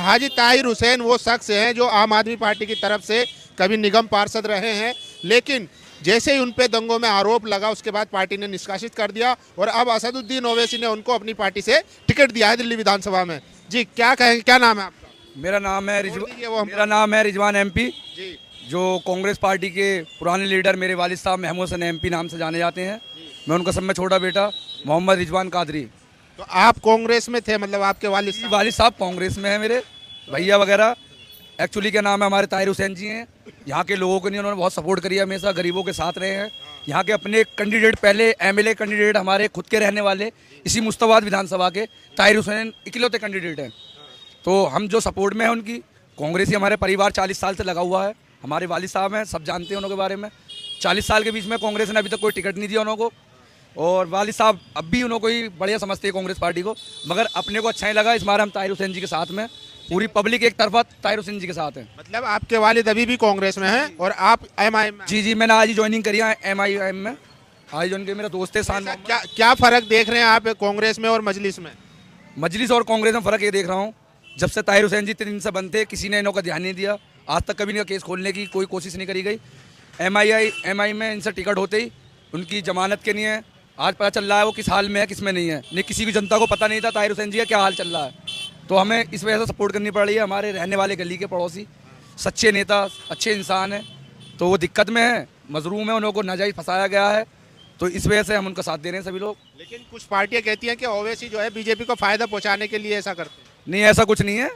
हाजी ताहिर हुसैन वो शख्स हैं जो आम आदमी पार्टी की तरफ से कभी निगम पार्षद रहे हैं, लेकिन जैसे ही उन पे दंगों में आरोप लगा उसके बाद पार्टी ने निष्कासित कर दिया और अब असदुद्दीन ओवैसी ने उनको अपनी पार्टी से टिकट दिया है दिल्ली विधानसभा में। जी क्या कहेंगे, क्या नाम है आपका? मेरा नाम है रिजवान एमपी जी जो कांग्रेस पार्टी के पुराने लीडर मेरे वालिद साहब महमूद हसन एमपी नाम से जाने जाते हैं। मैं उनका सब में छोटा बेटा मोहम्मद रिजवान कादरी। तो आप कांग्रेस में थे, मतलब आपके वालिद साहब कांग्रेस में है, मेरे भैया वगैरह। एक्चुअली क्या नाम है, हमारे ताहिर हुसैन जी हैं। यहाँ के लोगों को नहीं, उन्होंने बहुत सपोर्ट करी है, हमेशा गरीबों के साथ रहे हैं। यहाँ के अपने कैंडिडेट, पहले एमएलए कैंडिडेट हमारे खुद के रहने वाले इसी मुश्ताबाद विधानसभा के ताहिर हुसैन इकलौते कैंडिडेट हैं। तो हम जो सपोर्ट में हैं उनकी, कांग्रेस ही हमारे परिवार 40 साल से लगा हुआ है। हमारे वालिद साहब हैं, सब जानते हैं उनके बारे में। 40 साल के बीच में कांग्रेस ने अभी तक कोई टिकट नहीं दिया उनको, और वालिद साहब अब भी उनको ही बढ़िया समझते हैं कांग्रेस पार्टी को। मगर अपने को अच्छा ही लगा, इस बार हम ताहिर हुसैन जी के साथ में, पूरी पब्लिक एक तरफा ताहिर हुसैन जी के साथ है। मतलब आपके वालिद अभी भी कांग्रेस में हैं और आप एमआईएम में? जी, मैंने आज ही ज्वाइनिंग करी है एमआईएम में। आज ज्वाइन किया, मेरा दोस्त है सान। क्या फर्क देख रहे हैं आप कांग्रेस में और मजलिस में? मजलिस और कांग्रेस में फ़र्क ये देख रहा हूँ, जब से ताहिर हुसैन जी 3 दिन से बंद थे, किसी ने इनों का ध्यान नहीं दिया। आज तक कभी इनका केस खोलने की कोई कोशिश नहीं करी गई। एमआई में इनसे टिकट होते ही उनकी जमानत के नहीं है। आज पता चल रहा है वो किस हाल में है, किस में नहीं है। नहीं, किसी भी जनता को पता नहीं था ताहिर हुसैन जी का क्या हाल चल रहा है। तो हमें इस वजह से सपोर्ट करनी पड़ रही है। हमारे रहने वाले गली के पड़ोसी सच्चे नेता, अच्छे इंसान हैं, तो वो दिक्कत में है, मजलूम है, उनको नाजायज़ फंसाया गया है, तो इस वजह से हम उनका साथ दे रहे हैं सभी लोग। लेकिन कुछ पार्टियां कहती हैं कि ओवैसी जो है बीजेपी को फायदा पहुंचाने के लिए ऐसा करते हैं। नहीं, ऐसा कुछ नहीं है।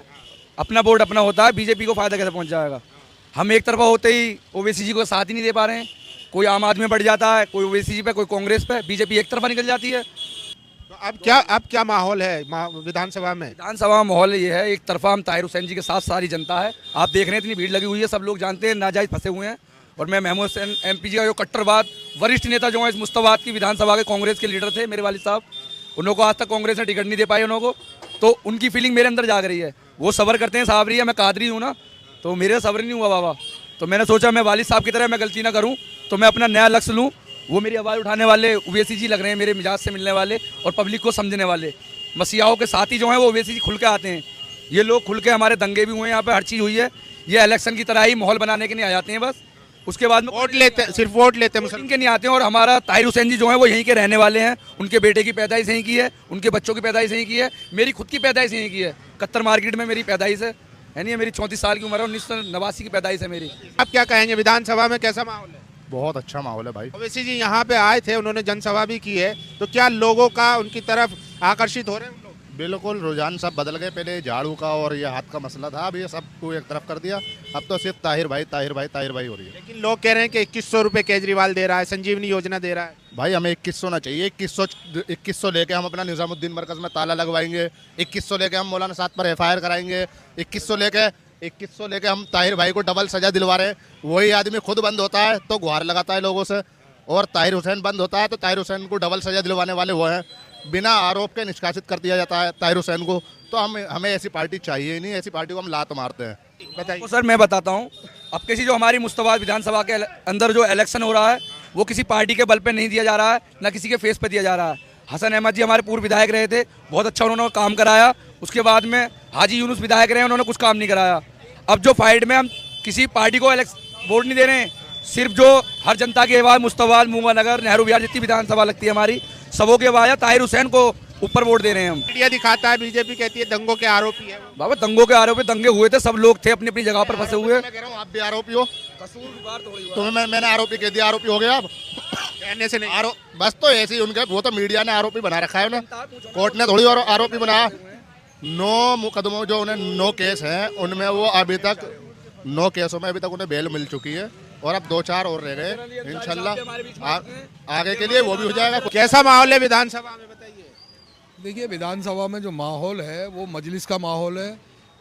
अपना वोट अपना होता है, बीजेपी को फायदा कैसे पहुंच जाएगा? हम एक तरफा होते ही ओवैसी जी को साथ ही नहीं दे पा रहे हैं। कोई आम आदमी बढ़ जाता है, कोई ओवैसी जी पे, कोई कांग्रेस पे, बीजेपी एक तरफा निकल जाती है। तो अब क्या माहौल है विधानसभा में? विधानसभा माहौल ये है, एक तरफा हम ताहिर हुसैन जी के साथ सारी जनता है। आप देख रहे हैं इतनी भीड़ लगी हुई है, सब लोग जानते हैं नाजायज फंसे हुए हैं। और मैं महमूद हसन एमपी जी का जो कट्टरवाद वरिष्ठ नेता जो है इस मुश्ताबाद की विधानसभा के कांग्रेस के लीडर थे मेरे वालिद साहब, उनको आज तक कांग्रेस ने टिकट नहीं दे पाई उनको। तो उनकी फीलिंग मेरे अंदर जाग रही है। वो सबर करते हैं, साबरी है, मैं कादरी हूँ ना, तो मेरे सबर नहीं हुआ बाबा। तो मैंने सोचा मैं वालिद साहब की तरह मैं गलती ना करूँ, तो मैं अपना नया लक्ष्य लूँ। वो मेरी आवाज़ उठाने वाले ओवैसी जी लग रहे हैं, मेरे मिजाज से मिलने वाले और पब्लिक को समझने वाले। मसीहाओं के साथी जो हैं वो ओवैसी जी खुल के आते हैं। ये लोग खुल के, हमारे दंगे भी हुए हैं यहाँ पे, हर चीज़ हुई है। ये इलेक्शन की तरह ही माहौल बनाने के लिए आ जाते हैं बस। उसके बाद में वोट लेते, सिर्फ वोट लेते हैं, के नहीं आते हैं। और हमारा ताहिर हुसैन जी जो है वो यहीं के रहने वाले हैं। उनके बेटे की पैदाइश यहीं की है, उनके बच्चों की पैदाइश यहीं की है, मेरी खुद की पैदाइश यहीं की है। कत्तर मार्केट में मेरी पैदाइश है नहीं, मेरी 34 साल की उम्र है, 1989 की पैदाइश है मेरी। आप क्या कहेंगे, विधानसभा में कैसा माहौल है? बहुत अच्छा माहौल है भाई। ओवैसी जी यहाँ पे आए थे, उन्होंने जनसभा भी की है, तो क्या लोगों का उनकी तरफ आकर्षित हो रहे हैं लोग? बिल्कुल, रुझान सब बदल गए। पहले झाड़ू का और ये हाथ का मसला था, अब ये सब को एक तरफ कर दिया। अब तो सिर्फ ताहिर भाई ताहिर भाई ताहिर भाई हो रही है। लेकिन लोग कह रहे हैं कि 2100 रुपये केजरीवाल दे रहा है, संजीवनी योजना दे रहा है। भाई हमें 2100 ना चाहिए। 2100 लेके हम अपना निजामुद्दीन मरकज में ताला लगवाएंगे। 2100 लेके हम मौलाना साद पर FIR कराएंगे। 2100 लेके हम ताहिर भाई को डबल सजा दिलवा रहे हैं। वही आदमी खुद बंद होता है तो गुहार लगाता है लोगों से, और ताहिर हुसैन बंद होता है तो ताहिर हुसैन को डबल सजा दिलवाने वाले वो हैं। बिना आरोप के निष्कासित कर दिया जाता है ताहिर हुसैन को। तो हमें ऐसी पार्टी चाहिए ही नहीं। ऐसी पार्टी को हम लात मारते हैं। बताइए। तो सर मैं बताता हूँ, अब किसी जो हमारी मुश्ताबाद विधानसभा के अंदर जो इलेक्शन हो रहा है वो किसी पार्टी के बल पे नहीं दिया जा रहा है, ना किसी के फेस पे दिया जा रहा है। हसन अहमद जी हमारे पूर्व विधायक रहे थे, बहुत अच्छा उन्होंने काम कराया। उसके बाद में हाजी यूनुस विधायक रहे, उन्होंने कुछ काम नहीं कराया। अब जो फाइट में हम किसी पार्टी को वोट नहीं दे रहे हैं, सिर्फ जो हर जनता की आवाज़ मुश्ताबाद, मुंगा नगर, नेहरू विहार जितनी विधानसभा लगती है हमारी, सबों की आवाज़ है, ताहिर हुसैन को ऊपर वोट दे रहे हैं हम। मीडिया दिखाता है, बीजेपी कहती है दंगों के आरोपी है वो। बाबा दंगों के आरोपी, दंगे हुए थे, सब लोग थे अपनी अपनी जगह पर फंसे हुए। मैं कह रहा हूँ आप भी आरोपी हो। तुम्हें मैंने आरोपी कह दिया, आरोपी हो गया आप। कहने से नहीं, आरोप बस तो ऐसे ही उनके, वो तो मीडिया ने आरोपी बना रखा है उन्हें, कोर्ट ने थोड़ी और आरोपी बनाया। 9 मुकदमों जो उन्हें 9 केस हैं, उनमें वो अभी तक 9 केसों में अभी तक उन्हें बेल मिल चुकी है, और अब 2-4 और रह गए। इंशाल्लाह आगे के लिए वो भी हो जाएगा। कैसा माहौल है विधानसभा में, बताइए। देखिए, विधानसभा में जो माहौल है वो मजलिस का माहौल है,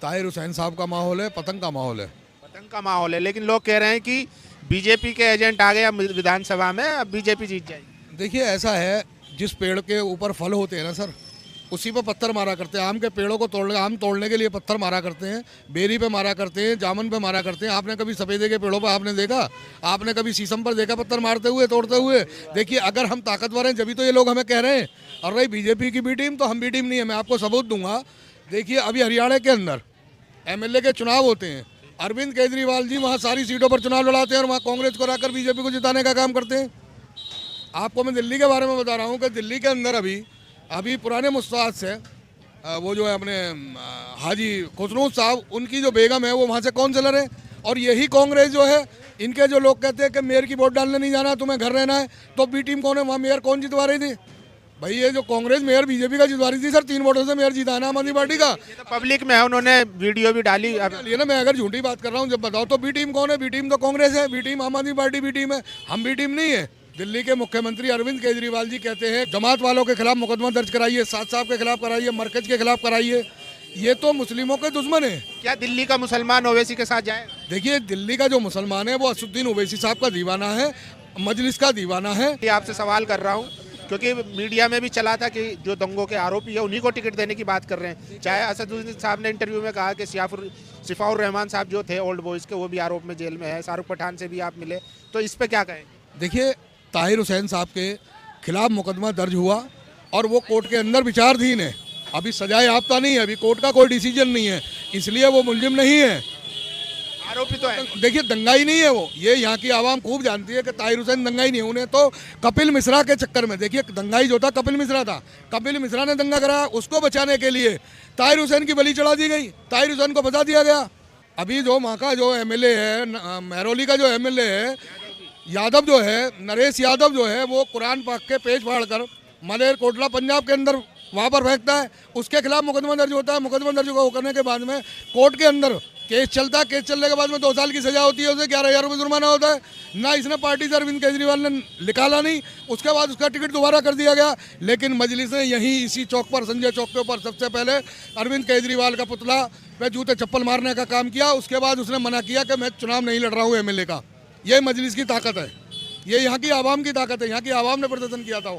ताहिर हुसैन साहब का माहौल है, पतंग का माहौल है। पतंग का माहौल है, लेकिन लोग कह रहे हैं कि बीजेपी के एजेंट आ गए विधानसभा में, अब बीजेपी जीत जाएगी। देखिए, ऐसा है, जिस पेड़ के ऊपर फल होते हैं ना सर, उसी पर पत्थर मारा करते हैं। आम के पेड़ों को आम तोड़ने के लिए पत्थर मारा करते हैं, बेरी पे मारा करते हैं, जामुन पे मारा करते हैं। आपने कभी सफेदे के पेड़ों पर आपने देखा? आपने कभी शीशम पर देखा पत्थर मारते हुए, तोड़ते हुए? देखिए, अगर हम ताकतवर हैं जब तो ये लोग हमें कह रहे हैं। और रही बीजेपी की भी टीम, तो हम भी टीम नहीं है। मैं आपको सबूत दूंगा। देखिए, अभी हरियाणा के अंदर एमएलए के चुनाव होते हैं। अरविंद केजरीवाल जी वहाँ सारी सीटों पर चुनाव लड़ाते हैं और वहाँ कांग्रेस को हराकर बीजेपी को जिताने का काम करते हैं। आपको मैं दिल्ली के बारे में बता रहा हूँ कि दिल्ली के अंदर अभी पुराने मुस्ताद से वो जो है अपने हाजी खुसरो साहब, उनकी जो बेगम है वो वहाँ से काउंसलर है। और यही कांग्रेस जो है, इनके जो लोग कहते हैं कि मेयर की वोट डालने नहीं जाना, तुम्हें घर रहना है, तो बी टीम कौन है वहाँ? मेयर कौन जितवा रही थी भाई? ये जो कांग्रेस मेयर बीजेपी का जितवा रही थी सर, 3 वोटों से मेयर जीता है ना आम आदमी पार्टी का। ये तो पब्लिक में है, उन्होंने वीडियो भी डाली। ये ना, मैं अगर झूठी बात कर रहा हूँ जब बताओ तो बी टीम कौन है? बी टीम तो कांग्रेस है, बी टीम आम आदमी पार्टी बी टीम है, हम बी टीम नहीं है। दिल्ली के मुख्यमंत्री अरविंद केजरीवाल जी कहते हैं जमात वालों के खिलाफ मुकदमा दर्ज कराइए, साद साहब के खिलाफ कराइए, मरकज के खिलाफ कराइए। ये तो मुस्लिमों के दुश्मन है। क्या दिल्ली का मुसलमान ओवैसी के साथ जाएगा? देखिए, दिल्ली का जो मुसलमान है वो असुद्दीन ओवैसी साहब का दीवाना है, मजलिस का दीवाना है। ये आपसे सवाल कर रहा हूँ क्योंकि मीडिया में भी चला था कि जो दंगों के आरोपी है उन्हीं को टिकट देने की बात कर रहे हैं। चाहे असदुद्दीन साहब ने इंटरव्यू में कहा कि सिफाउर रहमान साहब जो थे ओल्ड बॉयज़ के, वो भी आरोप में जेल में है। शाहरुख पठान से भी आप मिले, तो इस पर क्या कहें? देखिए, ताहिर हुसैन साहब के खिलाफ मुकदमा दर्ज हुआ और वो कोर्ट के अंदर विचाराधीन है। अभी सजाए याफ्ता नहीं है, अभी कोर्ट का कोई डिसीजन नहीं है, इसलिए वो मुलजिम नहीं है, आरोपी तो है। देखिए, दंगाई नहीं है वो। ये यहाँ की आवाम खूब जानती है कि ताहिर हुसैन दंगाई नहीं है। उन्हें तो कपिल मिश्रा के चक्कर में, देखिए दंगाई जो था कपिल मिश्रा था, कपिल मिश्रा ने दंगा कराया, उसको बचाने के लिए ताहिर हुसैन की बलि चढ़ा दी गई, ताहिर हुसैन को बचा दिया गया। अभी जो वहाँ का जो एमएलए है, महरौली का जो एमएलए है यादव जो है, नरेश यादव जो है, वो कुरान पाक के पेज फाड़कर मलेर कोटला पंजाब के अंदर वहाँ पर फेंकता है, उसके खिलाफ मुकदमा दर्ज होता है। मुकदमा दर्ज करने के बाद में कोर्ट के अंदर केस चलता है, केस चलने के बाद में 2 साल की सजा होती है, उसे 11,000 रुपये जुर्माना होता है। ना इसने पार्टी से अरविंद केजरीवाल ने निकाला नहीं, उसके बाद उसका टिकट दोबारा कर दिया गया। लेकिन मजलिस ने यहीं इसी चौक पर, संजय चौक के ऊपर, सबसे पहले अरविंद केजरीवाल का पुतला पे जूते चप्पल मारने का काम किया। उसके बाद उसने मना किया कि मैं चुनाव नहीं लड़ रहा हूँ एमएलए का। ये मजलिस की ताकत है, ये यहाँ की आवाम की ताकत है, यहाँ की आवाम ने प्रदर्शन किया था वो।